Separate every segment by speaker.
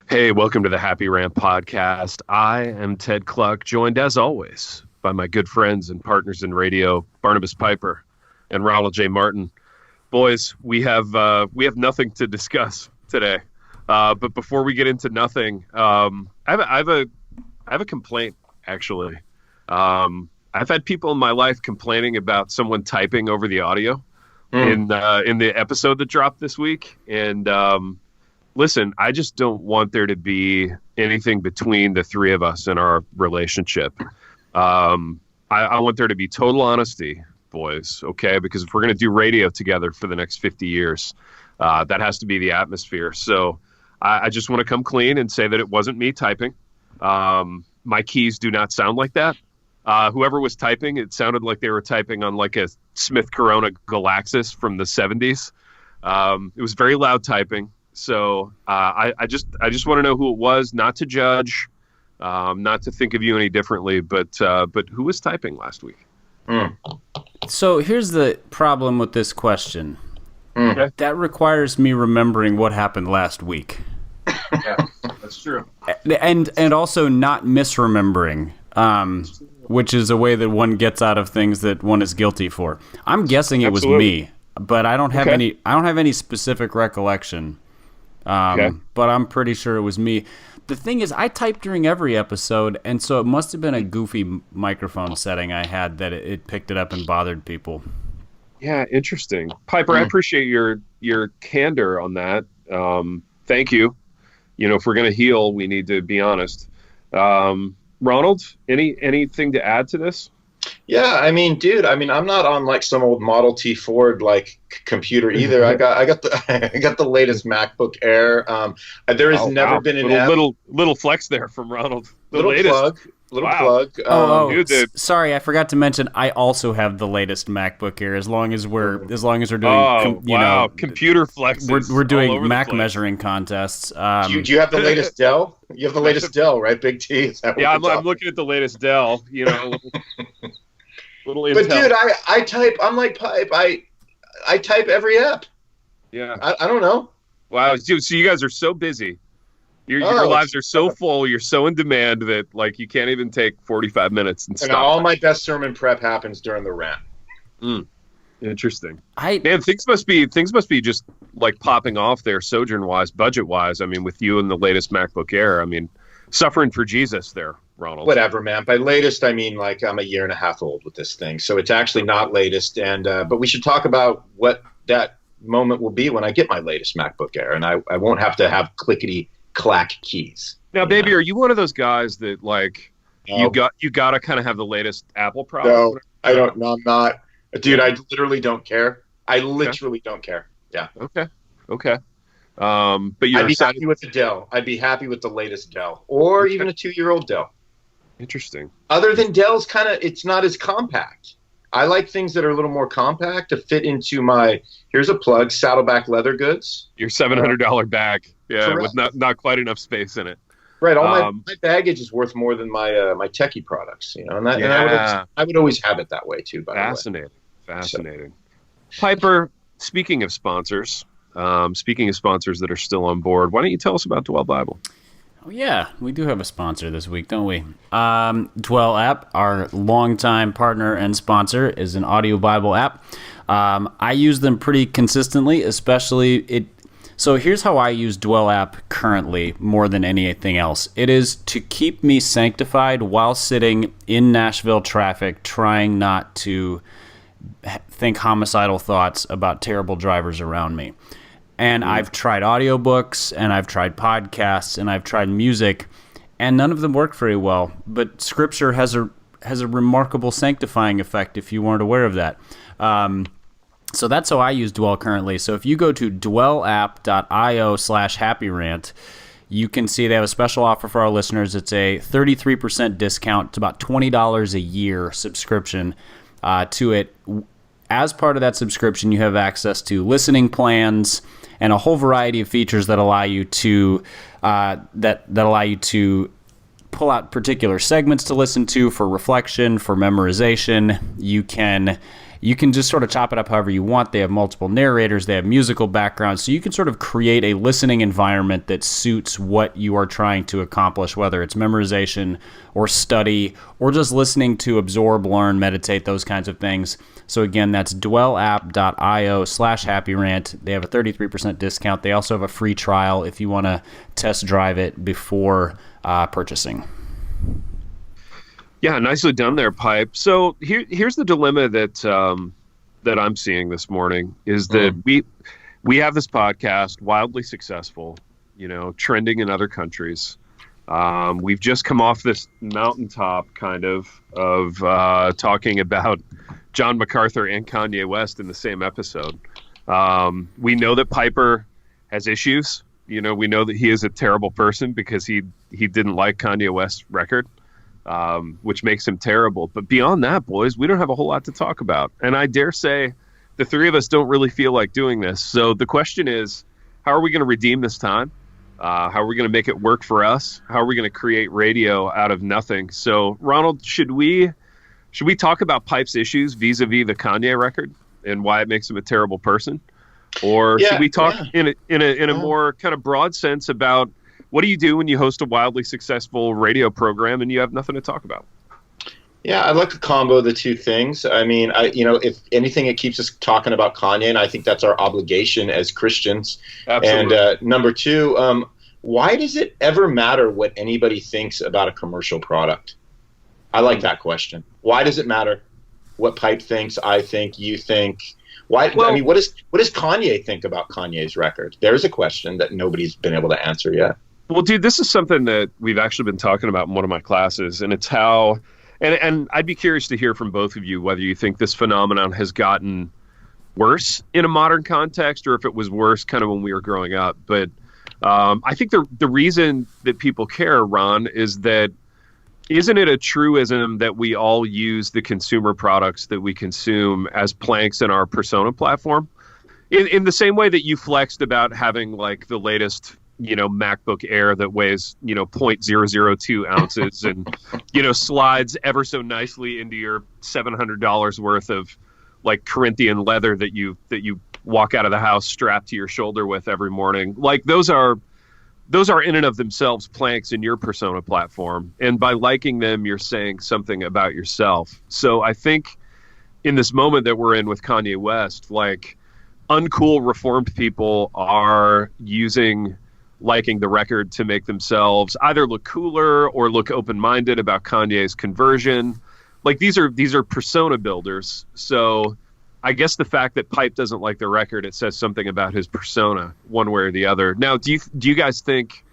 Speaker 1: Hey, welcome to the Happy Rant podcast. I am Ted Cluck, joined as always by my good friends and partners in radio, Barnabas Piper and Ronald J. Martin. Boys, we have nothing to discuss today. But before we get into nothing, I have a complaint actually. I've had people in my life complaining about someone typing over the audio in the episode that dropped this week, and listen, I just don't want there to be anything between the three of us in our relationship. I want there to be total honesty, boys, okay? Because if we're going to do radio together for the next 50 years, that has to be the atmosphere. So I just want to come clean and say that it wasn't me typing. My keys do not sound like that. Whoever was typing, it sounded like they were typing on like a Smith Corona Galaxis from the 70s. It was very loud typing. So I just want to know who it was, not to judge, not to think of you any differently, but who was typing last week?
Speaker 2: So here's the problem with this question.
Speaker 1: Okay.
Speaker 2: That requires me remembering what happened last week.
Speaker 1: Yeah, that's true.
Speaker 2: And also not misremembering, which is a way that one gets out of things that one is guilty for. I'm guessing it was me, but I don't have any specific recollection. But I'm pretty sure it was me. The thing is, I type during every episode, and so it must have been a goofy microphone setting I had that it picked it up and bothered people.
Speaker 1: Yeah, interesting. Piper, I appreciate your candor on that. Thank you. You know, if we're going to heal, we need to be honest. Ronald, anything to add to this?
Speaker 3: Yeah, I mean, dude, I'm not on like some old Model T Ford like computer either. I got the latest MacBook Air. There has never been an
Speaker 1: little flex there from Ronald.
Speaker 3: Little plug.
Speaker 2: Sorry, I forgot to mention I also have the latest MacBook Air. As long as we're doing
Speaker 1: computer flexes.
Speaker 2: We're doing Mac measuring contests.
Speaker 3: Do you have the latest Dell? You have the latest Dell, right? Big T.
Speaker 1: I'm looking at the latest Dell. You know. Little
Speaker 3: but
Speaker 1: Intel.
Speaker 3: Dude, I type. I'm like Pipe. I type every app.
Speaker 1: Yeah.
Speaker 3: I don't know.
Speaker 1: Wow, dude. So you guys are so busy. Your lives are so full. You're so in demand that like you can't even take 45 minutes and stop.
Speaker 3: And all my best sermon prep happens during the rant.
Speaker 1: Interesting. Man, things must be just like popping off there, Sojourn wise, budget wise. I mean, with you and the latest MacBook Air. I mean, suffering for Jesus there. Ronald.
Speaker 3: Whatever, man. By latest, I mean like I'm a year and a half old with this thing, so it's actually not latest. And but we should talk about what that moment will be when I get my latest MacBook Air, and I won't have to have clickety clack keys.
Speaker 1: Now, baby, are you one of those guys that like you got to kind of have the latest Apple product?
Speaker 3: No, I don't. No, I'm not, dude. I literally don't care. I literally don't care. Yeah.
Speaker 1: Okay. But you're
Speaker 3: I'd be happy with the Dell. I'd be happy with the latest Dell, or even a 2-year-old Dell.
Speaker 1: Interesting.
Speaker 3: Other than Dell's it's not as compact. I like things that are a little more compact to fit into my, here's a plug, Saddleback Leather Goods.
Speaker 1: Your $700 bag. Yeah,
Speaker 3: correct.
Speaker 1: With not quite enough space in it.
Speaker 3: Right. All my baggage is worth more than my techie products, you know, and I would always have it that way too, by the way.
Speaker 1: Fascinating. So. Piper, speaking of sponsors that are still on board, why don't you tell us about Dwell Bible?
Speaker 2: Oh, yeah, we do have a sponsor this week, don't we? Dwell app, our longtime partner and sponsor, is an audio Bible app. I use them pretty consistently, So here's how I use Dwell app currently more than anything else. It is to keep me sanctified while sitting in Nashville traffic, trying not to think homicidal thoughts about terrible drivers around me. And I've tried audiobooks, and I've tried podcasts, and I've tried music, and none of them work very well. But Scripture has a remarkable sanctifying effect, if you weren't aware of that. So that's how I use Dwell currently. So if you go to dwellapp.io/happyrant, you can see they have a special offer for our listeners. It's a 33% discount. It's about $20 a year subscription to it. As part of that subscription, you have access to listening plans and a whole variety of features that allow you to pull out particular segments to listen to for reflection, for memorization. You can just sort of chop it up however you want. They have multiple narrators. They have musical backgrounds. So you can sort of create a listening environment that suits what you are trying to accomplish, whether it's memorization or study or just listening to absorb, learn, meditate, those kinds of things. So again, that's dwellapp.io/happyrant. They have a 33% discount. They also have a free trial if you want to test drive it before purchasing.
Speaker 1: Yeah, nicely done there, Pipe. So here's the dilemma that I'm seeing this morning is that we have this podcast, wildly successful, trending in other countries. We've just come off this mountaintop kind of talking about John MacArthur and Kanye West in the same episode. We know that Piper has issues. We know that he is a terrible person because he didn't like Kanye West's record. Which makes him terrible. But beyond that, boys, we don't have a whole lot to talk about. And I dare say the three of us don't really feel like doing this. So the question is, how are we going to redeem this time? How are we going to make it work for us? How are we going to create radio out of nothing? So, Ronald, should we talk about Pipe's issues vis-a-vis the Kanye record and why it makes him a terrible person? Or should we talk in a more kind of broad sense about what do you do when you host a wildly successful radio program and you have nothing to talk about?
Speaker 3: Yeah, I'd like to combo the two things. I mean, if anything, it keeps us talking about Kanye, and I think that's our obligation as Christians.
Speaker 1: Absolutely.
Speaker 3: And number two, why does it ever matter what anybody thinks about a commercial product? I like that question. Why does it matter what Pipe thinks, I think, you think? Why? Well, I mean, what does Kanye think about Kanye's record? There's a question that nobody's been able to answer yet.
Speaker 1: Well, dude, this is something that we've actually been talking about in one of my classes, and it's how, and I'd be curious to hear from both of you whether you think this phenomenon has gotten worse in a modern context or if it was worse kind of when we were growing up. But I think the reason that people care, Ron, is that isn't it a truism that we all use the consumer products that we consume as planks in our persona platform? In the same way that you flexed about having like the latest MacBook Air that weighs, 0.002 ounces and, slides ever so nicely into your $700 worth of like Corinthian leather that you walk out of the house strapped to your shoulder with every morning. Like those are in and of themselves planks in your persona platform. And by liking them, you're saying something about yourself. So I think in this moment that we're in with Kanye West, like uncool reformed people are using liking the record to make themselves either look cooler or look open-minded about Kanye's conversion. Like these are persona builders. So I guess the fact that Pipe doesn't like the record, it says something about his persona one way or the other. Now, do you guys think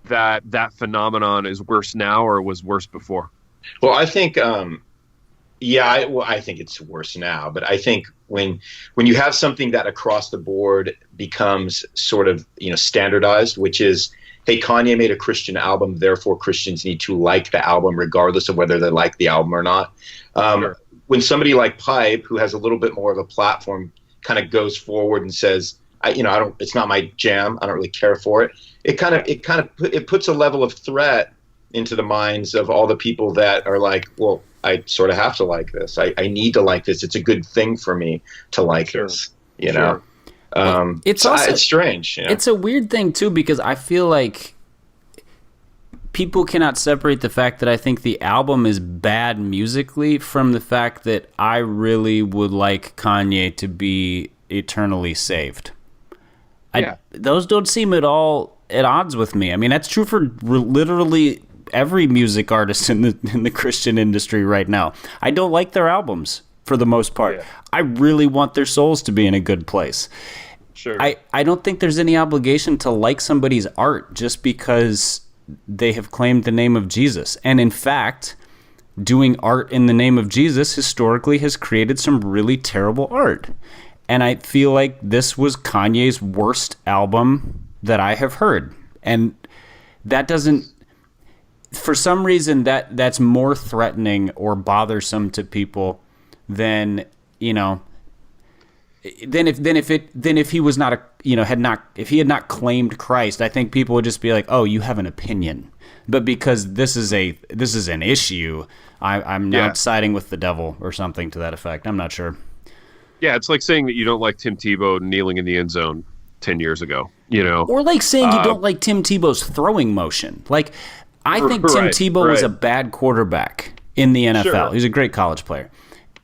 Speaker 1: that phenomenon is worse now or was worse before?
Speaker 3: Well, I think I think it's worse now, but I think when you have something that across the board becomes sort of, standardized, which is, hey, Kanye made a Christian album, therefore Christians need to like the album regardless of whether they like the album or not.
Speaker 1: Sure.
Speaker 3: When somebody like Pipe, who has a little bit more of a platform, kind of goes forward and says, it's not my jam, I don't really care for it. It puts a level of threat into the minds of all the people that are like, well, I sort of have to like this. I need to like this. It's a good thing for me to like this, know? It's strange.
Speaker 2: It's a weird thing too, because I feel like people cannot separate the fact that I think the album is bad musically from the fact that I really would like Kanye to be eternally saved. Those don't seem at all at odds with me. I mean, that's true for literally every music artist in the Christian industry right now. I don't like their albums for the most part. Yeah. I really want their souls to be in a good place.
Speaker 1: Sure.
Speaker 2: I don't think there's any obligation to like somebody's art just because they have claimed the name of Jesus. And in fact, doing art in the name of Jesus historically has created some really terrible art. And I feel like this was Kanye's worst album that I have heard. And that doesn't, for some reason, that's more threatening or bothersome to people than, if he was not if he had not claimed Christ. I think people would just be like, oh, you have an opinion. but because this is an issue, I'm now siding with the devil or something to that effect. I'm not sure.
Speaker 1: Yeah, it's like saying that you don't like Tim Tebow kneeling in the end zone 10 years ago, Or
Speaker 2: like saying you don't like Tim Tebow's throwing motion. Like, I think Tim Tebow was a bad quarterback in the NFL.
Speaker 1: Sure.
Speaker 2: He's a great college player.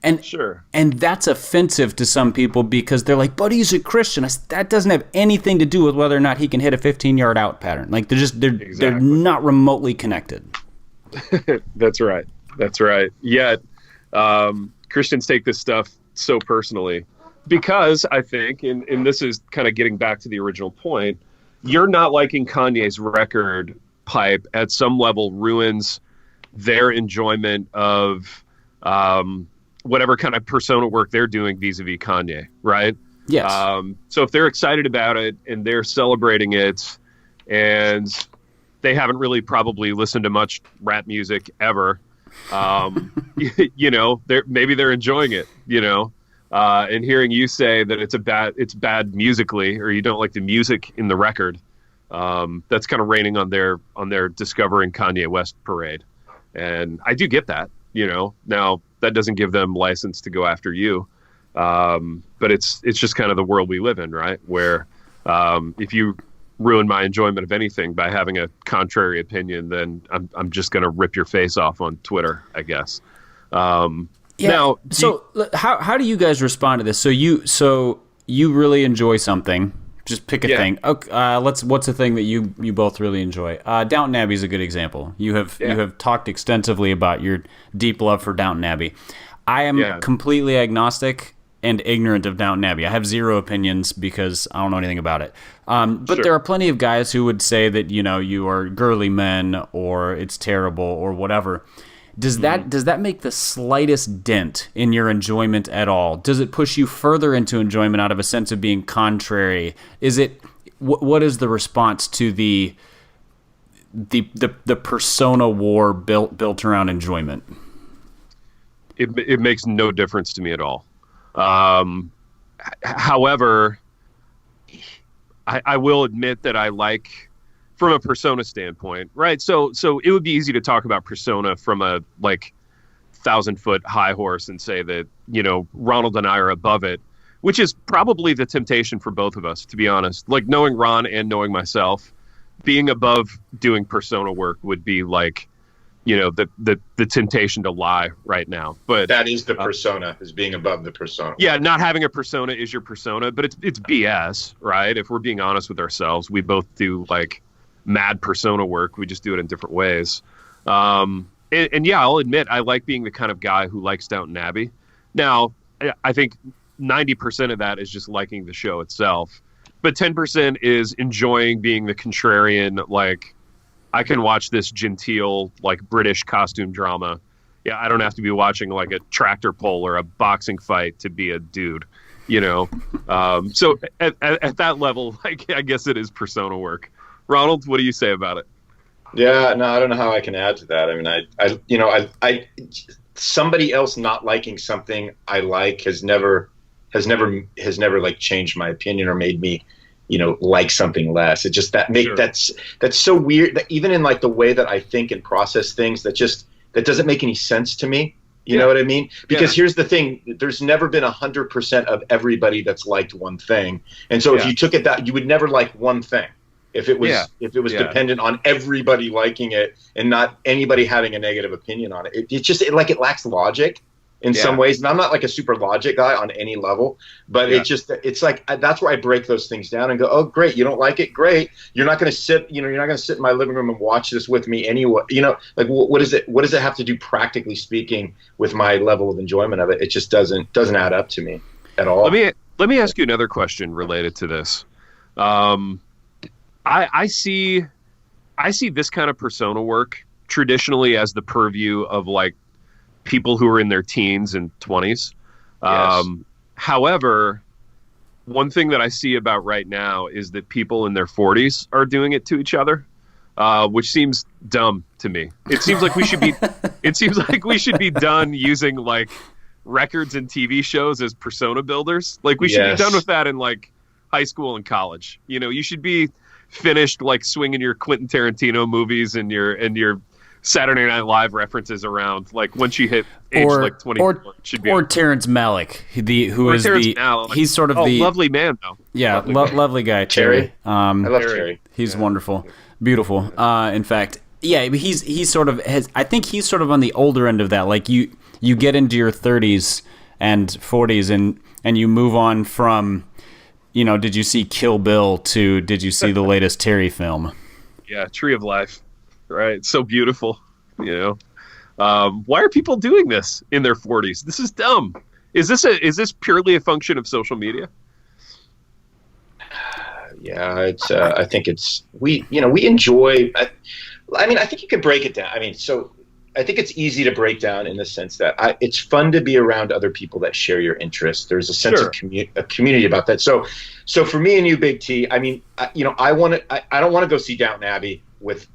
Speaker 2: And
Speaker 1: sure.
Speaker 2: And that's offensive to some people because they're like, but he's a Christian. That doesn't have anything to do with whether or not he can hit a 15-yard out pattern. Like, they're not remotely connected.
Speaker 1: That's right. Yet, Christians take this stuff so personally because I think, and this is kind of getting back to the original point, you're not liking Kanye's record pipe at some level ruins their enjoyment of whatever kind of persona work they're doing vis-a-vis Kanye, right?
Speaker 2: Yes.
Speaker 1: So if they're excited about it and they're celebrating it and they haven't really probably listened to much rap music ever, maybe they're enjoying it, and hearing you say that it's bad musically, or you don't like the music in the record, that's kind of raining on their discovering Kanye West parade. And I do get that, now that doesn't give them license to go after you. But it's just kind of the world we live in, right? Where, if you ruin my enjoyment of anything by having a contrary opinion, then I'm just going to rip your face off on Twitter, I guess. Now,
Speaker 2: how do you guys respond to this? So you really enjoy something. Just pick a thing. Okay, what's a thing that you both really enjoy? Downton Abbey is a good example. You have talked extensively about your deep love for Downton Abbey. I am completely agnostic and ignorant of Downton Abbey. I have zero opinions because I don't know anything about it. But there are plenty of guys who would say that you are girly men or it's terrible or whatever. Does that make the slightest dent in your enjoyment at all? Does it push you further into enjoyment out of a sense of being contrary? What is the response to the persona war built around enjoyment?
Speaker 1: It makes no difference to me at all. However, I will admit that I like, from a persona standpoint, right? So it would be easy to talk about persona from a 1,000-foot high horse and say that, Ronald and I are above it, which is probably the temptation for both of us, to be honest. Like, knowing Ron and knowing myself, being above doing persona work would be the temptation to lie right now. But
Speaker 3: that is the persona, is being above the persona.
Speaker 1: Yeah, not having a persona is your persona, but it's BS, right? If we're being honest with ourselves, we both do mad persona work. We just do it in different ways. And I'll admit, I like being the kind of guy who likes Downton Abbey. Now, I think 90% of that is just liking the show itself, but 10% is enjoying being the contrarian. I can watch this genteel, British costume drama. Yeah, I don't have to be watching a tractor pull or a boxing fight to be a dude, So at that level, I guess it is persona work. Ronald, what do you say about it?
Speaker 3: Yeah, no, I don't know how I can add to that. I mean, I somebody else not liking something I like has never changed my opinion or made me, like something less. It just that's so weird that even in the way that I think and process things, that doesn't make any sense to me. You know what I mean? Because here's the thing: there's never been 100% of everybody that's liked one thing, and so if you took it that, you would never like one thing. If it was dependent on everybody liking it and not anybody having a negative opinion on it, it lacks logic in some ways. And I'm not a super logic guy on any level, but that's where I break those things down and go, oh, great. You don't like it. Great. You're not going to sit in my living room and watch this with me anyway. What does it have to do, practically speaking, with my level of enjoyment of it? It just doesn't add up to me at all.
Speaker 1: Let me ask you another question related to this. I see this kind of persona work traditionally as the purview of people who are in their teens and 20s.
Speaker 3: Yes.
Speaker 1: However, one thing that I see about right now is that people in their 40s are doing it to each other, which seems dumb to me. It seems like we should be done using records and TV shows as persona builders. We should be done with that in high school and college. You should be finished like swinging your Quentin Tarantino movies and your Saturday Night Live references around. Like once you hit age like 20, should be
Speaker 2: or Terrence Malick, he's sort of the
Speaker 1: lovely man though.
Speaker 2: Yeah, lovely guy, Terry.
Speaker 3: I love Terry.
Speaker 2: He's wonderful, beautiful. In fact, yeah, he's sort of I think he's sort of on the older end of that. Like you get into your 30s and 40s and you move on from, did you see Kill Bill to did you see the latest Terry film?
Speaker 1: Yeah, Tree of Life. Right, so beautiful. Why are people doing this in their 40s? This is dumb. Is this purely a function of social media?
Speaker 3: Yeah, it's. I think it's we enjoy. I think you could break it down. So I think it's easy to break down in the sense that it's fun to be around other people that share your interests. There's a sense of community about that. So for me and you, Big T. I don't want to go see Downton Abbey with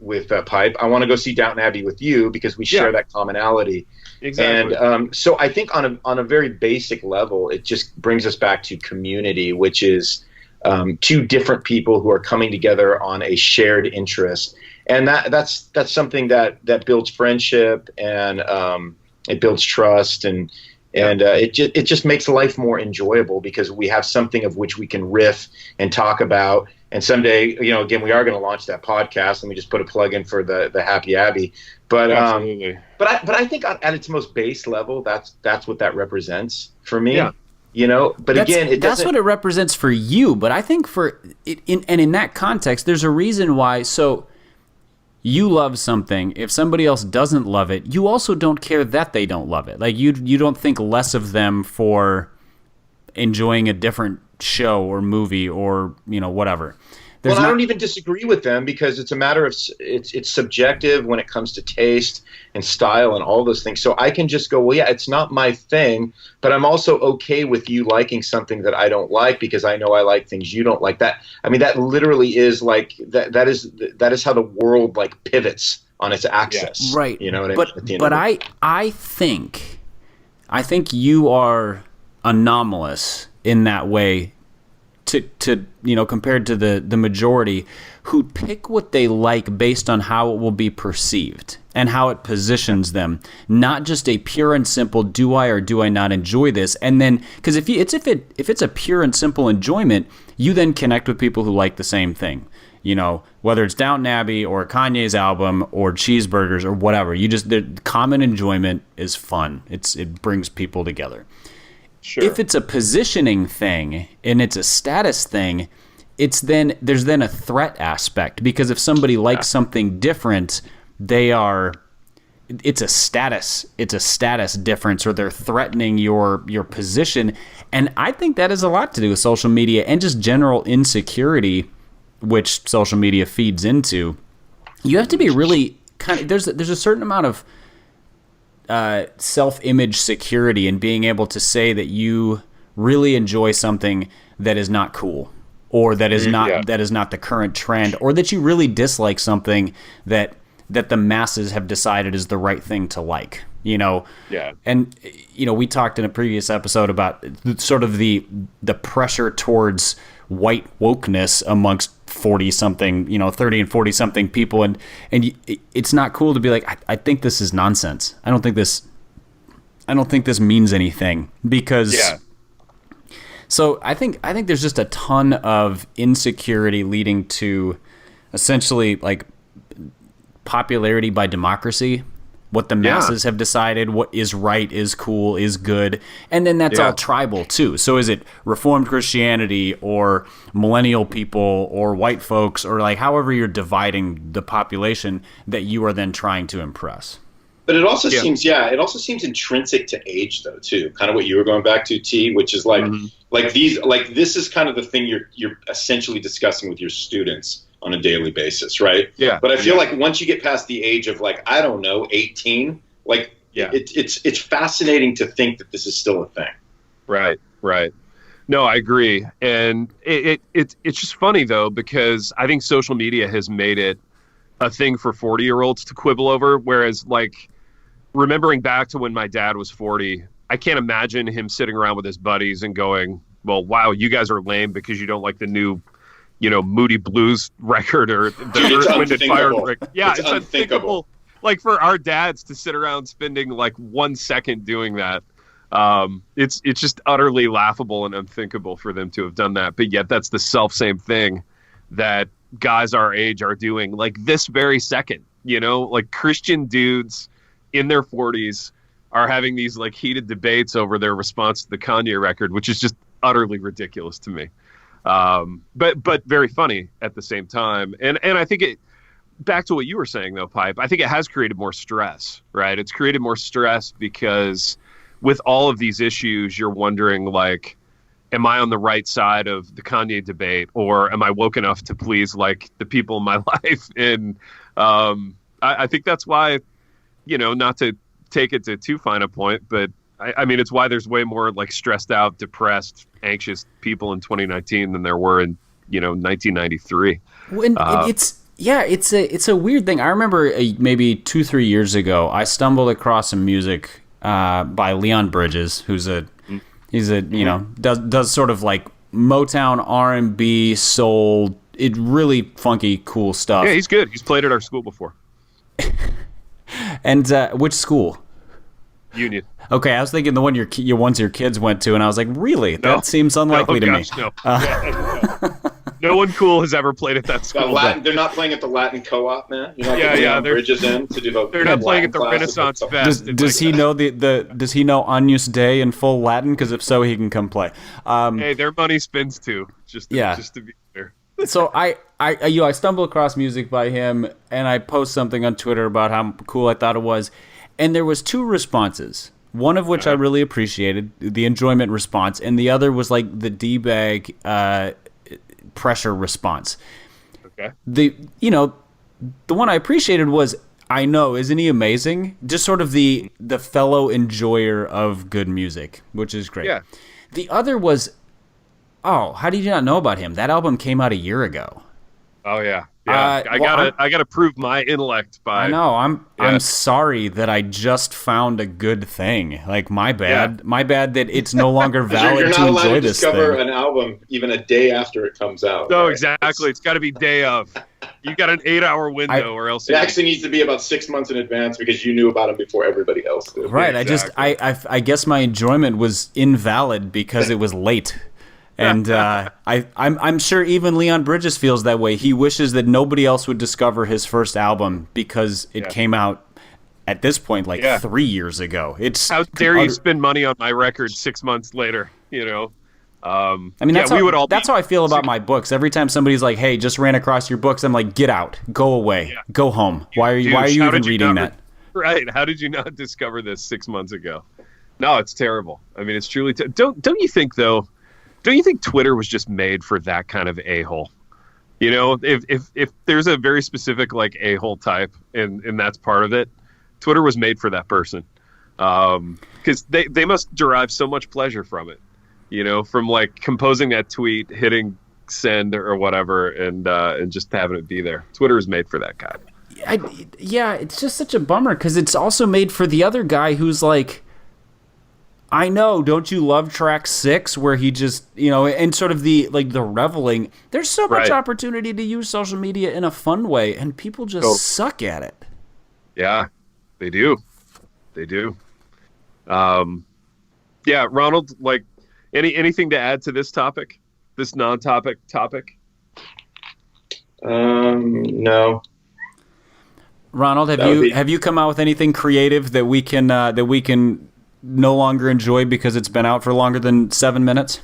Speaker 3: Pipe. I want to go see Downton Abbey with you because we share that commonality.
Speaker 1: Exactly.
Speaker 3: And so I think on a very basic level, it just brings us back to community, which is two different people who are coming together on a shared interest. And that's something that builds friendship and it builds trust and it just makes life more enjoyable because we have something of which we can riff and talk about. And someday, again, we are going to launch that podcast. Let me just put a plug in for the Happy Abbey. But
Speaker 1: absolutely.
Speaker 3: But I think at its most base level, that's what that represents for me. Yeah. But again,
Speaker 2: that's what it represents for you. But I think in that context, there's a reason why. So you love something. If somebody else doesn't love it, you also don't care that they don't love it. Like you don't think less of them for enjoying a different show or movie or whatever.
Speaker 3: I don't even disagree with them because it's a matter of it's subjective when it comes to taste and style and all those things. So I can just go, well, yeah, it's not my thing, but I'm also okay with you liking something that I don't like because I know I like things you don't like. That literally is like that is how the world like pivots on its axis.
Speaker 2: Yeah. Right.
Speaker 3: You know what I mean?
Speaker 2: But I think you are anomalous in that way to compared to the majority who pick what they like based on how it will be perceived and how it positions them, not just a pure and simple do I or do I not enjoy this. And then because if it's a pure and simple enjoyment, you then connect with people who like the same thing, whether it's Downton Abbey or Kanye's album or cheeseburgers or whatever. The common enjoyment is fun. It brings people together. Sure. If it's a positioning thing and it's a status thing, there's a threat aspect because if somebody likes something different, it's a status difference or they're threatening your position. And I think that has a lot to do with social media and just general insecurity, which social media feeds into. You have to be really there's a certain amount of self-image security and being able to say that you really enjoy something that is not cool or that is not the current trend or that you really dislike something that the masses have decided is the right thing to like, And we talked in a previous episode about sort of the pressure towards white wokeness amongst 40-something, 30 and 40-something people, and it's not cool to be like, I think this is nonsense. I don't think this means anything because. Yeah. So I think there's just a ton of insecurity leading to essentially like popularity by democracy. What the masses have decided, what is right, is cool, is good. And then that's all tribal, too. So is it Reformed Christianity or millennial people or white folks or like however you're dividing the population that you are then trying to impress?
Speaker 3: But it also seems intrinsic to age, though, too. Kind of what you were going back to, T, which is like this is kind of the thing you're essentially discussing with your students on a daily basis, right?
Speaker 1: Yeah.
Speaker 3: But I feel like once you get past the age of 18, it's fascinating to think that this is still a thing.
Speaker 1: Right. No, I agree. And it's just funny though, because I think social media has made it a thing for 40-year-olds to quibble over. Whereas remembering back to when my dad was 40, I can't imagine him sitting around with his buddies and going, well, wow, you guys are lame because you don't like the new Moody Blues record or the
Speaker 3: Dude,
Speaker 1: Earth, Wind and Fire
Speaker 3: unthinkable.
Speaker 1: record. Yeah,
Speaker 3: It's unthinkable.
Speaker 1: Like for our dads to sit around spending like 1 second doing that, it's just utterly laughable and unthinkable for them to have done that. But yet that's the same thing that guys our age are doing like this very second. Like Christian dudes in their 40s are having these like heated debates over their response to the Kanye record, which is just utterly ridiculous to me. But very funny at the same time. And I think back to what you were saying though, Pipe, I think it has created more stress, right? It's created more stress because with all of these issues, you're wondering like, am I on the right side of the Kanye debate, or am I woke enough to please like the people in my life? And I think that's why, not to take it to too fine a point, but I mean, it's why there's way more like stressed out, depressed, anxious people in 2019 than there were in 1993.
Speaker 2: When it's a weird thing. I remember maybe 2-3 years ago, I stumbled across some music by Leon Bridges, who's does sort of like Motown, R&B, soul, really funky, cool stuff.
Speaker 1: Yeah, he's good. He's played at our school before.
Speaker 2: And which school?
Speaker 1: Union.
Speaker 2: Okay, I was thinking the one your ones your kids went to, and I was like, really?
Speaker 1: No.
Speaker 2: That seems unlikely to me.
Speaker 1: No. No one cool has ever played at that school.
Speaker 3: They're not playing at the Latin Co-op, man.
Speaker 1: They're
Speaker 3: Bridges in to do the.
Speaker 1: They're not playing at the Renaissance Fest.
Speaker 2: Does he know Does he know Agnus Dei in full Latin? Because if so, he can come play.
Speaker 1: Hey, their money spins too. Just to be clear.
Speaker 2: So I stumbled across music by him, and I post something on Twitter about how cool I thought it was, and there was 2 responses. One of which I really appreciated, the enjoyment response, and the other was like the D-bag pressure response.
Speaker 1: Okay.
Speaker 2: The one I appreciated was, I know, isn't he amazing? Just sort of the fellow enjoyer of good music, which is great.
Speaker 1: Yeah.
Speaker 2: The other was, oh, how did you not know about him? That album came out a year ago.
Speaker 1: Oh yeah. Yeah, I gotta prove my intellect by.
Speaker 2: I know. I'm sorry that I just found a good thing. Like my bad.
Speaker 3: Yeah.
Speaker 2: My bad that it's no longer valid
Speaker 3: you're
Speaker 2: to
Speaker 3: not allowed
Speaker 2: enjoy
Speaker 3: to
Speaker 2: this
Speaker 3: discover
Speaker 2: thing.
Speaker 3: an album even a day after it comes out.
Speaker 1: No,
Speaker 3: right?
Speaker 1: exactly. It's got to be day of. You got an 8-hour window, or else
Speaker 3: it actually needs to be about 6 months in advance because you knew about them before everybody else did.
Speaker 2: Right.
Speaker 1: Exactly.
Speaker 2: I guess my enjoyment was invalid because it was late. And I'm sure even Leon Bridges feels that way. He wishes that nobody else would discover his first album because it came out at this point 3 years ago. It's
Speaker 1: how dare you spend money on my record 6 months later?
Speaker 2: I mean, that's how I feel about my books. Every time somebody's like, "Hey, just ran across your books," I'm like, "Get out, go away, go home. Why are you even reading that?"
Speaker 1: Right? How did you not discover this 6 months ago? No, it's terrible. I mean, it's truly. Don't you think though? Don't you think Twitter was just made for that kind of a-hole? If there's a very specific like a-hole type and that's part of it, Twitter was made for that person. Because they must derive so much pleasure from it, from like composing that tweet, hitting send or whatever, and just having it be there. Twitter is made for that guy.
Speaker 2: It's just such a bummer because it's also made for the other guy who's like, I know, don't you love track 6 where he just, and sort of the reveling. There's so much opportunity to use social media in a fun way, and people just suck at it.
Speaker 1: Yeah, they do. They do. Yeah, Ronald, like anything to add to this topic, this non-topic topic?
Speaker 3: No.
Speaker 2: Ronald, have you come out with anything creative that we can no longer enjoy because it's been out for longer than 7 minutes?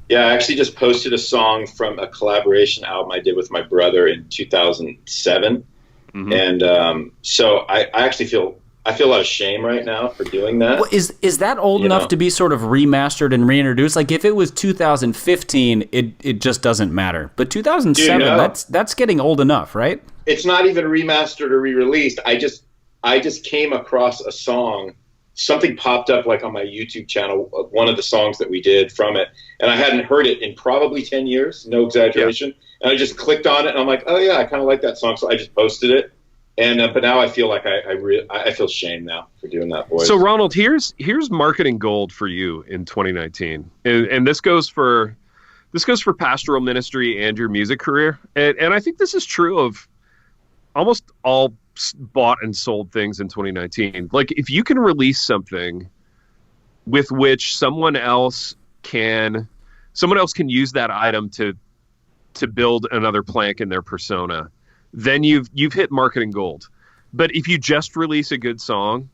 Speaker 3: Yeah, I actually just posted a song from a collaboration album I did with my brother in 2007. Mm-hmm. And so I actually feel a lot of shame right now for doing that.
Speaker 2: Well, is that old enough to be sort of remastered and reintroduced? Like if it was 2015, it just doesn't matter. But 2007, that's getting old enough, right?
Speaker 3: It's not even remastered or re-released. I just came across a song. Something popped up like on my YouTube channel, one of the songs that we did from it, and I hadn't heard it in probably 10 years, no exaggeration. Yeah. And I just clicked on it, and I'm like, oh yeah, I kind of like that song, so I just posted it. And but now I feel like I feel shame now for doing that, boys.
Speaker 1: So Ronald, here's marketing gold for you in 2019, and this goes for this goes for pastoral ministry and your music career. And I think this is true of almost all bought and sold things in 2019. Like, if you can release something with which someone else can use that item to build another plank in their persona, then you've hit marketing gold. But if you just release a good song,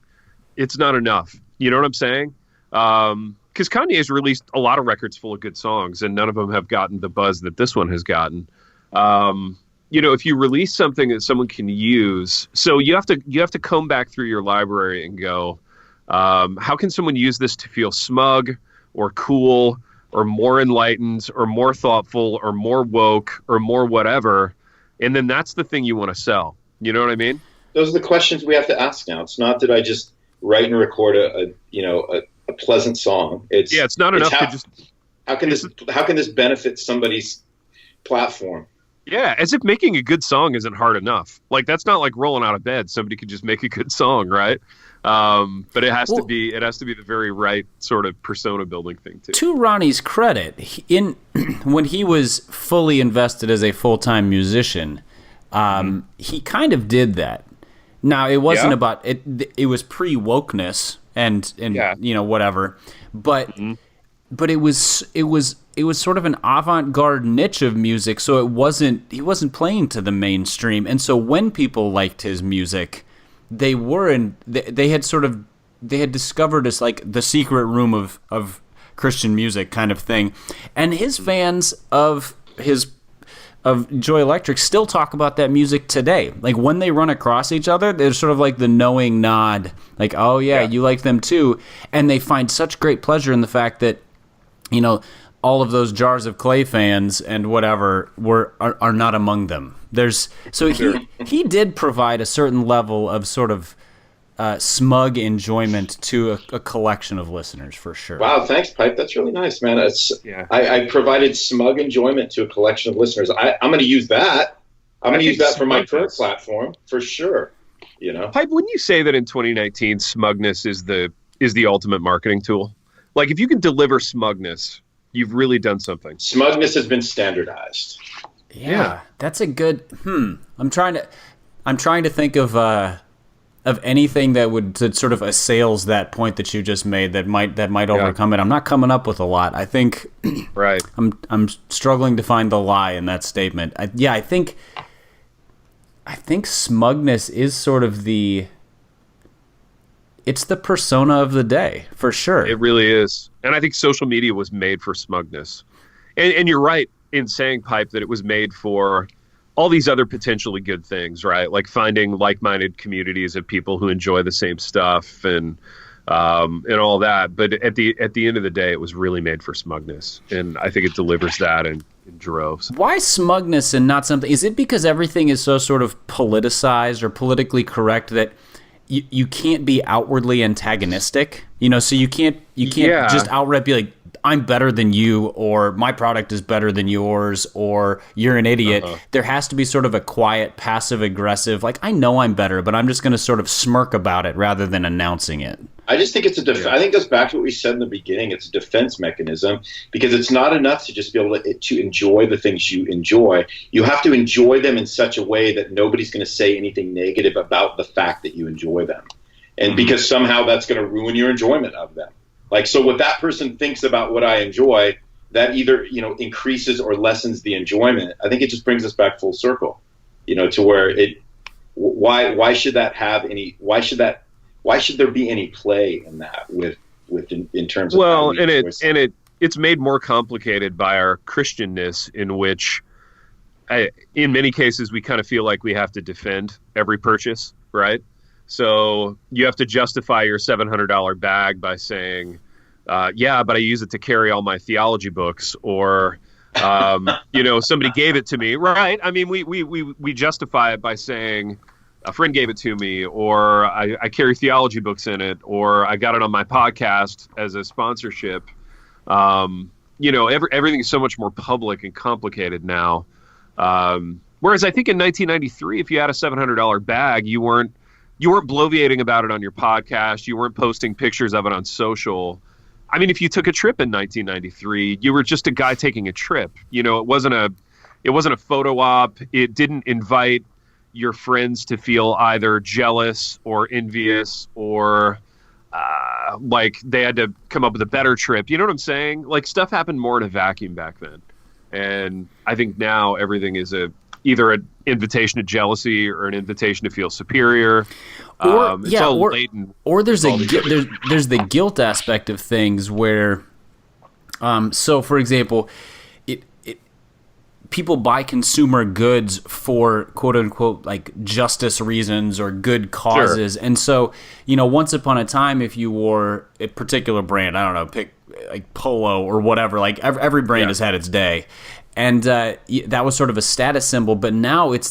Speaker 1: it's not enough. You know what I'm saying? Because Kanye's released a lot of records full of good songs, and none of them have gotten the buzz that this one has gotten. If you release something that someone can use, so you have to comb back through your library and go, how can someone use this to feel smug or cool or more enlightened or more thoughtful or more woke or more whatever? And then that's the thing you want to sell. You know what I mean?
Speaker 3: Those are the questions we have to ask now. It's not that I just write and record a pleasant song. It's
Speaker 1: not enough to just.
Speaker 3: How can this benefit somebody's platform?
Speaker 1: Yeah, as if making a good song isn't hard enough. Like, that's not like rolling out of bed. Somebody could just make a good song, right? But it has to be the very right sort of persona building thing too.
Speaker 2: To Ronnie's credit, when he was fully invested as a full-time musician, he kind of did that. Now, it wasn't about it. It was pre-wokeness and whatever, but it was sort of an avant-garde niche of music. So he wasn't playing to the mainstream, and so when people liked his music, they had discovered this, like, the secret room of Christian music kind of thing, and his fans of Joy Electric still talk about that music today. Like, when they run across each other, there's sort of like the knowing nod, like, oh yeah, you like them too, and they find such great pleasure in the fact that, all of those Jars of Clay fans and whatever are not among them. He did provide a certain level of sort of smug enjoyment to a collection of listeners, for sure.
Speaker 3: Wow, thanks, Pipe. That's really nice, man. I provided smug enjoyment to a collection of listeners. I'm going to use that. I'm going to use that for my current platform, for sure.
Speaker 1: Pipe, wouldn't you say that in 2019, smugness is the ultimate marketing tool? Like, if you can deliver smugness, you've really done something.
Speaker 3: Smugness has been standardized.
Speaker 2: Yeah. That's a good. I'm trying to think of anything that sort of assails that point that you just made that might overcome it. I'm not coming up with a lot. I think.
Speaker 1: Right.
Speaker 2: I'm struggling to find the lie in that statement. I think smugness is sort of it's the persona of the day, for sure.
Speaker 1: It really is. And I think social media was made for smugness. And you're right in saying, Pipe, that it was made for all these other potentially good things, right? Like finding like-minded communities of people who enjoy the same stuff and all that. But at the end of the day, it was really made for smugness. And I think it delivers that in droves.
Speaker 2: Why smugness and not something? Is it because everything is so sort of politicized or politically correct that you can't be outwardly antagonistic, so you can't just outright be like, I'm better than you, or my product is better than yours, or you're an idiot. There has to be sort of a quiet, passive aggressive, like, I know I'm better, but I'm just going to sort of smirk about it rather than announcing it.
Speaker 3: I just think it's I think it goes back to what we said in the beginning. It's a defense mechanism, because it's not enough to just be able to enjoy the things you enjoy. You have to enjoy them in such a way that nobody's going to say anything negative about the fact that you enjoy them. And because somehow that's going to ruin your enjoyment of them. Like, so what that person thinks about what I enjoy, that either, increases or lessens the enjoyment. I think it just brings us back full circle, to where why should that have any, why should there be any play in that in terms of,
Speaker 1: well, it's made more complicated by our Christianness, in which in many cases we kind of feel like we have to defend every purchase, right? So you have to justify your $700 bag by saying, but I use it to carry all my theology books, or, somebody gave it to me, right? I mean, we justify it by saying a friend gave it to me, or I carry theology books in it, or I got it on my podcast as a sponsorship. Everything is so much more public and complicated now. Whereas I think in 1993, if you had a $700 bag, you weren't bloviating about it on your podcast. You weren't posting pictures of it on social. I mean, if you took a trip in 1993, you were just a guy taking a trip. You know, it wasn't a photo op. It didn't invite your friends to feel either jealous or envious or like they had to come up with a better trip. You know what I'm saying? Like, stuff happened more in a vacuum back then. And I think now everything is either an invitation to jealousy or an invitation to feel superior.
Speaker 2: Or there's there's the guilt aspect of things where, so for example, people buy consumer goods for quote unquote like justice reasons or good causes, and so once upon a time, if you wore a particular brand, I don't know, pick like Polo or whatever, like every brand has had its day, and that was sort of a status symbol. But now it's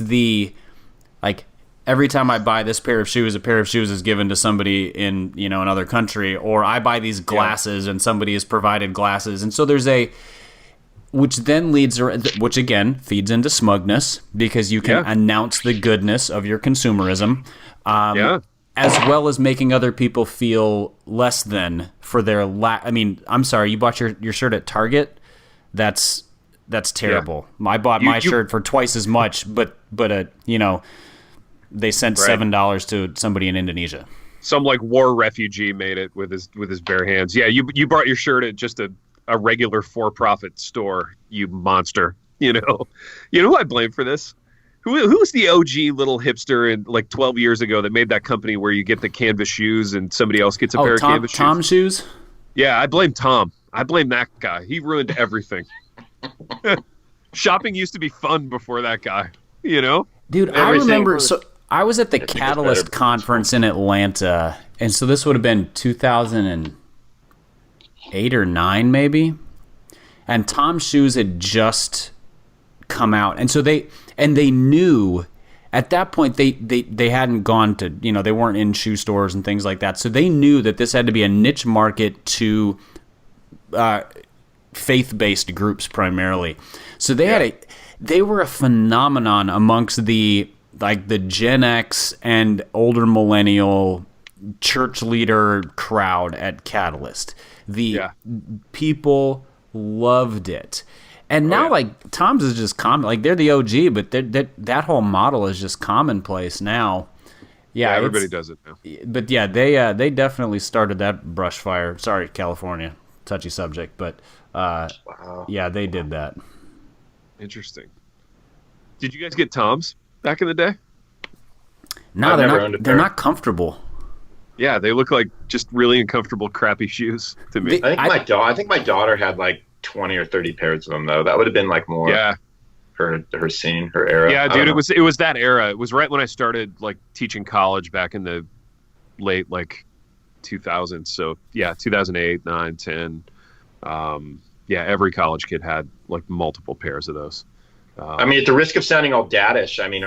Speaker 2: like. Every time I buy this pair of shoes, a pair of shoes is given to somebody in another country, or I buy these glasses and somebody has provided glasses, and so there's which again feeds into smugness because you can announce the goodness of your consumerism, as well as making other people feel less than for their I mean, I'm sorry, you bought your shirt at Target, that's terrible. I bought my shirt for twice as much, but they sent $7 to somebody in Indonesia.
Speaker 1: Some like war refugee made it with his bare hands. Yeah, you bought your shirt at just a regular for-profit store, you monster. You know who I blame for this? Who's the OG little hipster in like 12 years ago that made that company where you get the canvas shoes and somebody else gets a pair of canvas shoes?
Speaker 2: Tom shoes?
Speaker 1: Yeah, I blame Tom. I blame that guy. He ruined everything. Shopping used to be fun before that guy,
Speaker 2: Dude, I remember. So I was at the Catalyst conference in Atlanta, and so this would have been 2008 or 9 maybe, and Tom's shoes had just come out, and so they knew at that point they hadn't gone to they weren't in shoe stores and things like that, so they knew that this had to be a niche market to faith-based groups primarily. So they were a phenomenon amongst the Gen X and older millennial church leader crowd at Catalyst. People loved it. And now like Tom's is just common. Like they're the OG, but that whole model is just commonplace now. Yeah,
Speaker 1: everybody does it now.
Speaker 2: But yeah, they definitely started that brush fire. Sorry, California. Touchy subject, but yeah, they did that.
Speaker 1: Interesting. Did you guys get Toms back in the day?
Speaker 2: No, they're not comfortable.
Speaker 1: Yeah, they look like just really uncomfortable, crappy shoes to me.
Speaker 3: I think my daughter had like 20 or 30 pairs of them though. That would have been like more her scene, her era.
Speaker 1: Yeah, dude, it was that era. It was right when I started like teaching college back in the late like 2000s. So yeah, 2008, 9, 10. Every college kid had like multiple pairs of those.
Speaker 3: I mean, at the risk of sounding all daddish, I mean,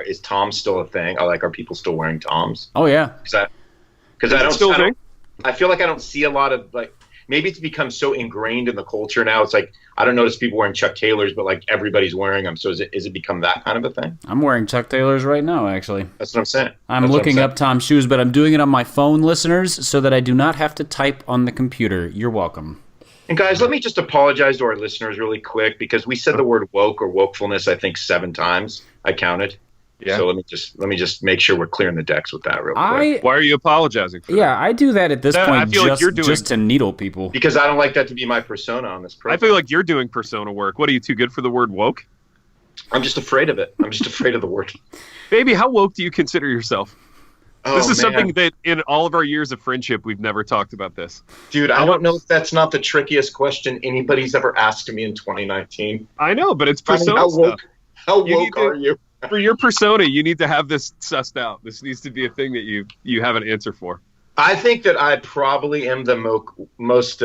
Speaker 3: is Tom still a thing? Are people still wearing Toms?
Speaker 2: Oh yeah.
Speaker 3: Because I feel like I don't see a lot of like. Maybe it's become so ingrained in the culture now. It's like I don't notice people wearing Chuck Taylors, but like everybody's wearing them. So is it become that kind of a thing?
Speaker 2: I'm wearing Chuck Taylors right now, actually.
Speaker 3: That's what I'm saying.
Speaker 2: I'm looking up Tom's shoes, but I'm doing it on my phone, listeners, so that I do not have to type on the computer. You're welcome.
Speaker 3: And guys, let me just apologize to our listeners really quick because we said the word woke or wokefulness, I think 7 times. I counted. Yeah. So let me just make sure we're clearing the decks with that real quick.
Speaker 1: Why are you apologizing for that?
Speaker 2: Yeah, I do that at this point just to needle people.
Speaker 3: Because I don't like that to be my persona on this program.
Speaker 1: I feel like you're doing persona work. What, are you too good for the word woke?
Speaker 3: I'm just afraid of it. I'm just afraid of the word.
Speaker 1: Baby, how woke do you consider yourself?
Speaker 3: Oh,
Speaker 1: this is something that in all of our years of friendship, we've never talked about this.
Speaker 3: Dude, I don't know if that's not the trickiest question anybody's ever asked me in 2019.
Speaker 1: I know, but it's persona stuff.
Speaker 3: How woke are you?
Speaker 1: For your persona, you need to have this sussed out. This needs to be a thing that you have an answer for.
Speaker 3: I think that I probably am the most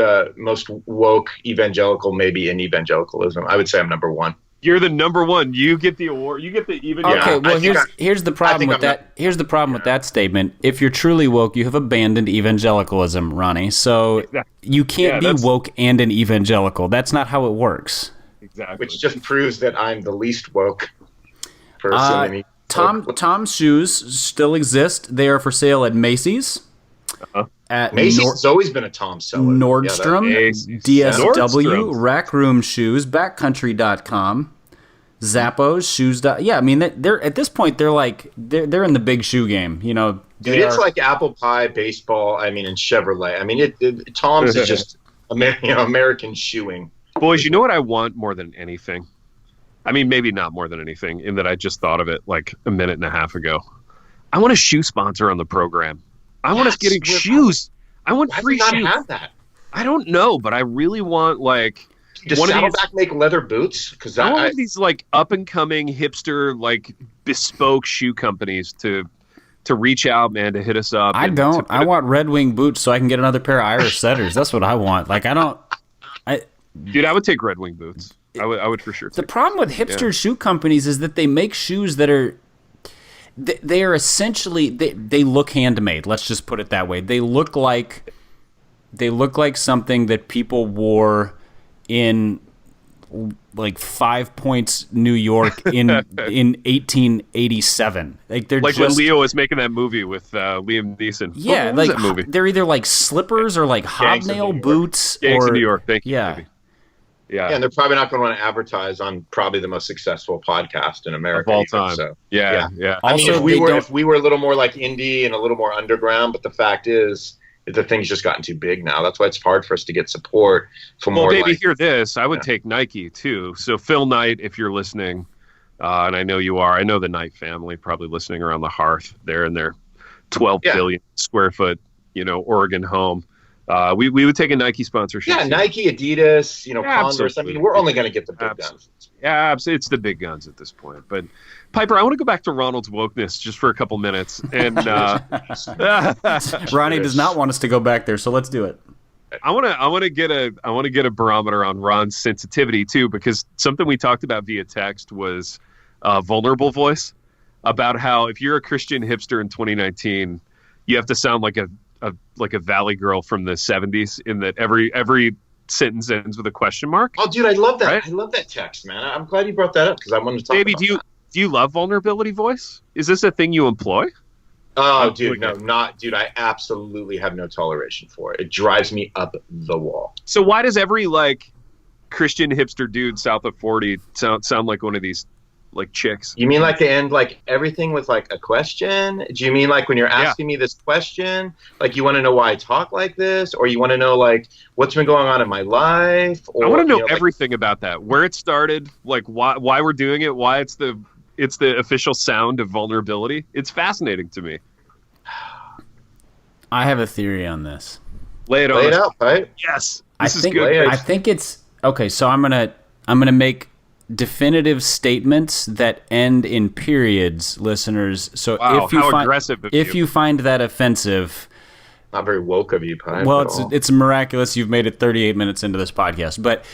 Speaker 3: woke evangelical, maybe in evangelicalism. I would say I'm number 1.
Speaker 1: You're the number 1. You get the award. You get the evangelical.
Speaker 2: Okay, well here's the problem with that. Here's the problem with that statement. If you're truly woke, you have abandoned evangelicalism, Ronnie. So you can't be woke and an evangelical. That's not how it works.
Speaker 1: Exactly.
Speaker 3: Which just proves that I'm the least woke person.
Speaker 2: Tom's shoes still exist. They are for sale at Macy's. at
Speaker 3: Macy's has always been a Tom seller.
Speaker 2: Nordstrom,
Speaker 1: Yeah,
Speaker 2: DSW,
Speaker 1: Nordstrom's.
Speaker 2: Rack Room Shoes, Backcountry.com, Zappos, Shoes. Yeah, I mean, they're at this point they're in the big shoe game. You know,
Speaker 3: Dude, it's like apple pie, baseball. I mean, and Chevrolet. I mean, Tom's is just American shoeing.
Speaker 1: Boys, you know what I want more than anything? I mean, maybe not more than anything, in that I just thought of it like a minute and a half ago. I want a shoe sponsor on the program. I want us getting shoes. I want free shoes. Why do you not have that? I don't know, but I really want like
Speaker 3: Does Saddleback make leather boots? Because
Speaker 1: I want these like up and coming hipster like bespoke shoe companies to reach out, man, to hit us up.
Speaker 2: I don't. I want Red Wing boots so I can get another pair of Irish setters. That's what I want. Like
Speaker 1: Dude, I would take Red Wing boots. I would for sure.
Speaker 2: The problem with hipster shoe companies is that they make shoes that are. They are essentially they look handmade. Let's just put it that way. They look like something that people wore in like 5 Points, New York in 1887. Like they're
Speaker 1: like when Leo was making that movie with Liam Neeson.
Speaker 2: Yeah,
Speaker 1: what
Speaker 2: like
Speaker 1: that movie?
Speaker 2: They're either like slippers or like hobnail boots
Speaker 1: Gangs
Speaker 2: or
Speaker 1: of New York. Thank you.
Speaker 2: Yeah.
Speaker 1: Baby. Yeah,
Speaker 3: and they're probably not going to want to advertise on probably the most successful podcast in America
Speaker 1: of all time.
Speaker 3: So
Speaker 1: yeah.
Speaker 3: I mean, if we were a little more like indie and a little more underground, but the fact is the thing's just gotten too big now. That's why it's hard for us to get support from more.
Speaker 1: Well, baby, hear this. I would take Nike too. So Phil Knight, if you're listening, and I know you are, I know the Knight family probably listening around the hearth there in their 12 billion square foot, Oregon home. We would take a Nike sponsorship.
Speaker 3: Yeah, Nike, Adidas, Converse. I mean, we're only going to get the big guns.
Speaker 1: Yeah, it's the big guns at this point. But Piper, I want to go back to Ronald's wokeness just for a couple minutes. And
Speaker 2: Ronnie does not want us to go back there, so let's do it.
Speaker 1: I want to get a barometer on Ron's sensitivity too, because something we talked about via text was vulnerable voice, about how if you're a Christian hipster in 2019, you have to sound like a Valley Girl from the 70s, in that every sentence ends with a question mark.
Speaker 3: Oh, dude, I love that. Right? I love that text, man. I'm glad you brought that up because I wanted to talk
Speaker 1: Baby,
Speaker 3: about that.
Speaker 1: Do you love vulnerability voice? Is this a thing you employ?
Speaker 3: Oh, dude, no, not. Dude, I absolutely have no toleration for it. It drives me up the wall.
Speaker 1: So why does every like Christian hipster dude south of 40 sound like one of these like chicks?
Speaker 3: You mean like to end like everything with like a question? Do you mean like when you're asking me this question, like you want to know why I talk like this, or you want to know like what's been going on in my life? Or,
Speaker 1: I want to know everything about that, where it started, like why we're doing it, why it's the official sound of vulnerability. It's fascinating to me.
Speaker 2: I have a theory on this.
Speaker 1: Lay it
Speaker 3: out, right?
Speaker 1: Yes,
Speaker 2: I think it's okay. So I'm gonna make definitive statements that end in periods, listeners. So
Speaker 1: wow,
Speaker 2: if you find that offensive,
Speaker 3: not very woke of you, Pine.
Speaker 2: Well, it's miraculous you've made it 38 minutes into this podcast, but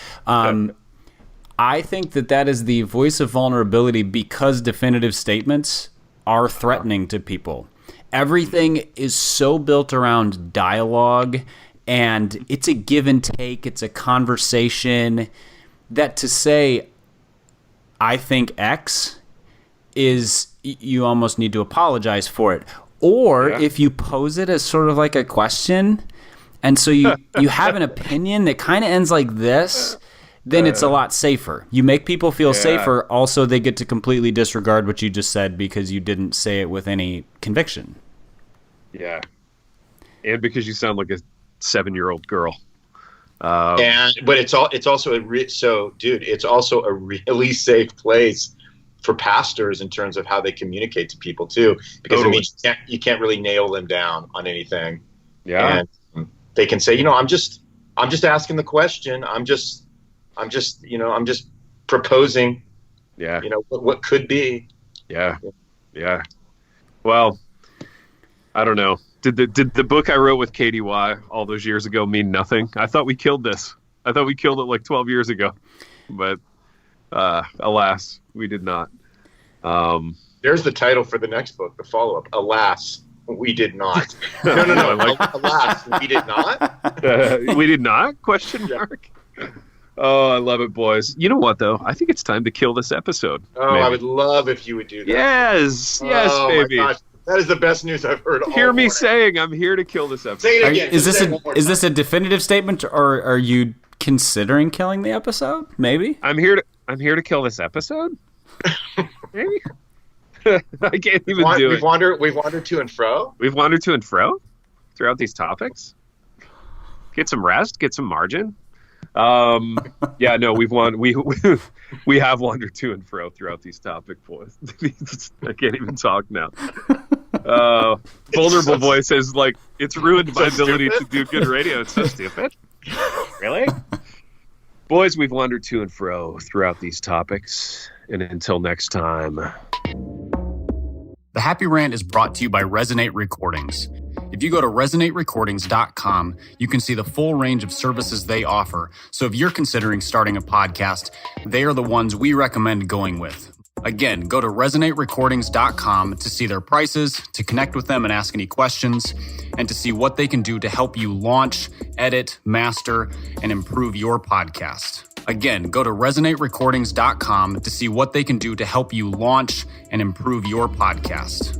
Speaker 2: I think that is the voice of vulnerability because definitive statements are threatening to people. Everything is so built around dialogue, and it's a give and take. It's a conversation that to say, I think X is, you almost need to apologize for it. Or if you pose it as sort of like a question, and so you have an opinion that kind of ends like this, then it's a lot safer. You make people feel safer. Also, they get to completely disregard what you just said because you didn't say it with any conviction.
Speaker 1: Yeah. And because you sound like a 7-year-old girl.
Speaker 3: But it's also it's also a really safe place for pastors in terms of how they communicate to people too, because it means you can't really nail them down on anything.
Speaker 1: Yeah,
Speaker 3: and they can say, I'm just asking the question. I'm just proposing.
Speaker 1: Yeah,
Speaker 3: what could be.
Speaker 1: Yeah. Well, I don't know. Did the book I wrote with KDY all those years ago mean nothing? I thought we killed this. I thought we killed it like 12 years ago, but alas, we did not.
Speaker 3: There's the title for the next book, the follow-up. Alas, we did not. No. Alas, we did not.
Speaker 1: We did not? Question mark. Oh, I love it, boys. You know what, though? I think it's time to kill this episode.
Speaker 3: Oh, maybe. I would love if you would do that.
Speaker 1: Yes, baby.
Speaker 3: My gosh. That is the best news I've heard all
Speaker 1: Hear me
Speaker 3: morning.
Speaker 1: saying I'm here to kill this episode.
Speaker 3: Say it again.
Speaker 2: Is
Speaker 3: Say it one more
Speaker 2: is
Speaker 3: time.
Speaker 2: this a definitive statement, or are you considering killing the episode? Maybe.
Speaker 1: I'm here to kill this episode? Maybe. I can't even do
Speaker 3: We've
Speaker 1: it.
Speaker 3: wandered to and fro.
Speaker 1: We've wandered to and fro throughout these topics. Get some rest, get some margin. Yeah, no, we have wandered to and fro throughout these topic boys. I can't even talk now. Vulnerable Boy says, like, it's ruined my ability to do good radio. It's so stupid. Really? Boys, we've wandered to and fro throughout these topics. And until next time.
Speaker 4: The Happy Rant is brought to you by Resonate Recordings. If you go to resonaterecordings.com, you can see the full range of services they offer. So if you're considering starting a podcast, they are the ones we recommend going with. Again, go to resonaterecordings.com to see their prices, to connect with them and ask any questions, and to see what they can do to help you launch, edit, master, and improve your podcast. Again, go to resonaterecordings.com to see what they can do to help you launch and improve your podcast.